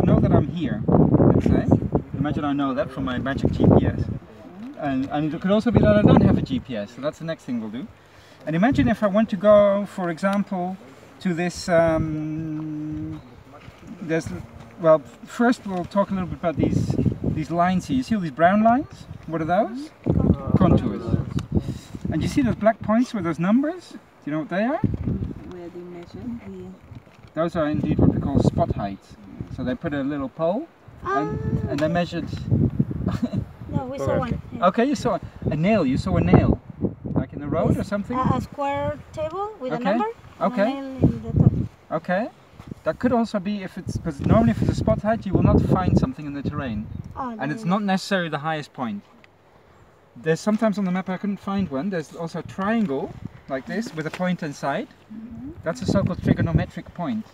know that I'm here, let's say. Imagine I know that from my magic GPS. And it could also be that I don't have a GPS, so that's the next thing we'll do. And imagine if I want to go, for example, to this, well, first we'll talk a little bit about these lines here. You see all these brown lines? What are those? Contours. And you see those black points with those numbers? Do you know what they are? Where they measure? Those are indeed what we call spot heights. So they put a little pole and they measured. No, we saw one. Okay, you saw a nail. You saw a nail, like in the road or something. A square table with a number. Okay. And a nail in the top. Okay. That could also be if it's, because normally if it's a spot height, you will not find something in the terrain, and it's not necessarily the highest point. There's sometimes on the map I couldn't find one. There's also a triangle like this with a point inside. That's a so-called trigonometric point.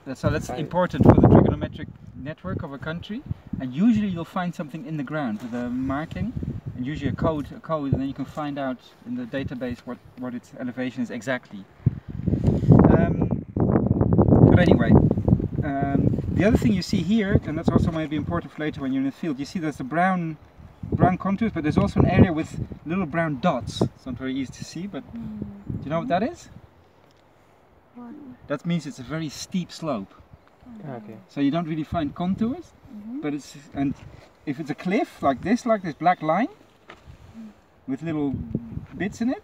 That's important for the trigonometric network of a country. And usually you'll find something in the ground with a marking, and usually a code, and then you can find out in the database what its elevation is exactly. But anyway, the other thing you see here, and that's also maybe important for later when you're in the field, you see there's the brown contours, but there's also an area with little brown dots. It's not very easy to see, but do you know what that is? That means it's a very steep slope. Okay. So you don't really find contours, but and if it's a cliff like this black line with little bits in it,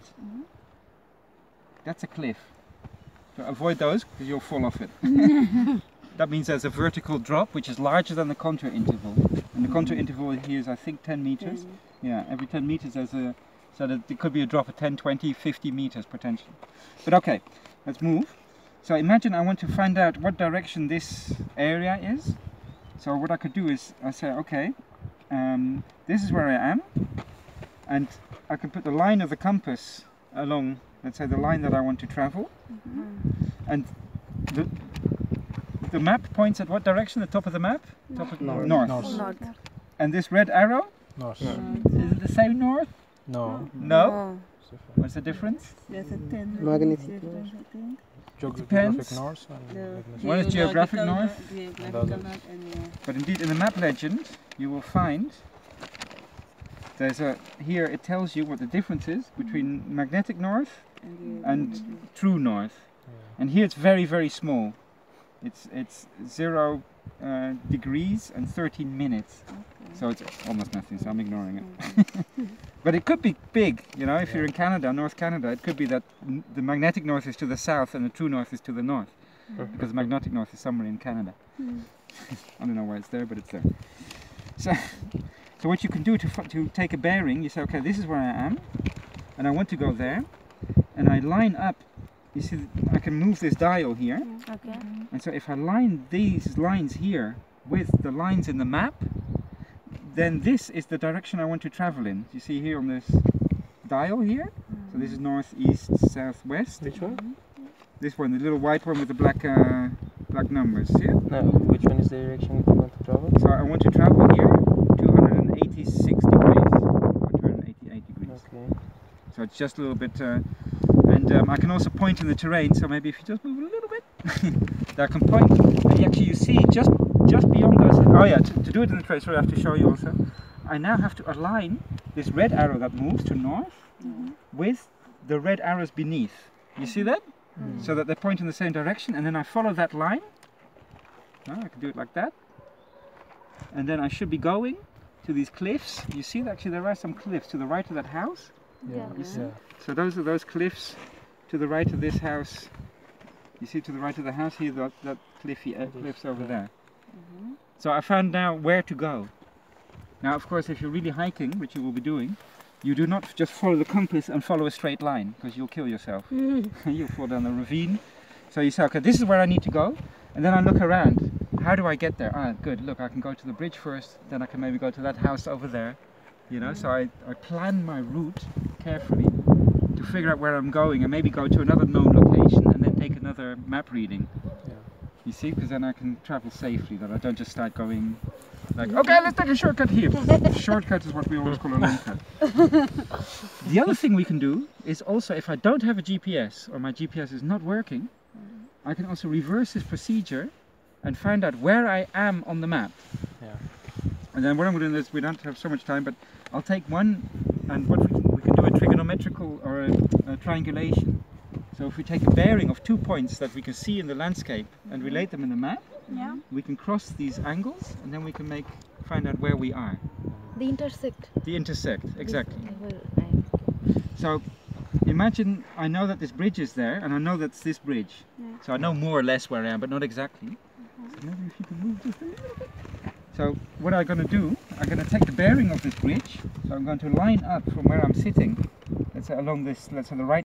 that's a cliff. So avoid those because you'll fall off it. That means there's a vertical drop which is larger than the contour interval. And the contour interval here is I think 10 meters. Yeah, every 10 meters there's a, so that it could be a drop of 10, 20, 50 meters potentially. But okay, let's move. So imagine I want to find out what direction this area is. So what I could do is I say, okay, this is where I am, and I can put the line of the compass along, let's say the line that I want to travel, and the map points at what direction? The top of the map? North. And this red arrow? North. Is it the same north? No. No? What's the difference? There's a 10 Magnetic difference, I think. Geographic north and One is geographic north. Geographical north and But indeed in the map legend you will find there's here it tells you what the difference is between magnetic north and true north. And here it's very, very small. It's 0 degrees and 13 minutes. So it's almost nothing, so I'm ignoring it. But it could be big, you know, if you're in Canada, North Canada, it could be that the magnetic north is to the south and the true north is to the north. Because the magnetic north is somewhere in Canada. I don't know why it's there, but it's there. So what you can do to take a bearing, you say, okay, this is where I am, and I want to go there, and I line up. You see, I can move this dial here, and so if I line these lines here with the lines in the map, then this is the direction I want to travel in. You see here on this dial here, so this is north, east, south, west. which one? This one, the little white one with the black numbers. See it? No, which one is the direction you want to travel? So I want to travel here 286 degrees or 288 degrees. Okay. So it's just a little bit, and I can also point in the terrain. So maybe if you just move a little bit, I can point. And actually, you see just beyond those. Oh yeah, to do it in the terrain. Sorry, I have to show you also. I now have to align this red arrow that moves to north with the red arrows beneath. You see that? So that they point in the same direction, and then I follow that line. I can do it like that. And then I should be going to these cliffs. You see that actually there are some cliffs to the right of that house. You see? So those are those cliffs to the right of this house. You see to the right of the house here, that cliffs over there. So I found now where to go. Now of course if you're really hiking, which you will be doing, you do not just follow the compass and follow a straight line, because you'll kill yourself. You'll fall down a ravine. So you say, okay, this is where I need to go, and then I look around. How do I get there? Ah, good, look, I can go to the bridge first, then I can maybe go to that house over there. You know, so I plan my route carefully to figure out where I'm going, and maybe go to another known location and then take another map reading. You see, because then I can travel safely, that I don't just start going like, okay, let's take a shortcut here. Shortcut is what we always call a long cut. The other thing we can do is also, if I don't have a GPS or my GPS is not working, I can also reverse this procedure and find out where I am on the map. Yeah. And then what I'm going to do is, we don't have so much time, but I'll take one, and what we can do a trigonometrical or a triangulation. So if we take a bearing of 2 points that we can see in the landscape and relate them in the map, Yeah. we can cross these angles, and then we can find out where we are. The intersect. The intersect, exactly. This So imagine I know that this bridge is there, and I know that's this bridge. Yeah. So I know more or less where I am, but not exactly. So maybe if you can move just a little bit. So what I'm going to do, I'm going to take the bearing of this bridge. So I'm going to line up from where I'm sitting, let's say along this, let's say the right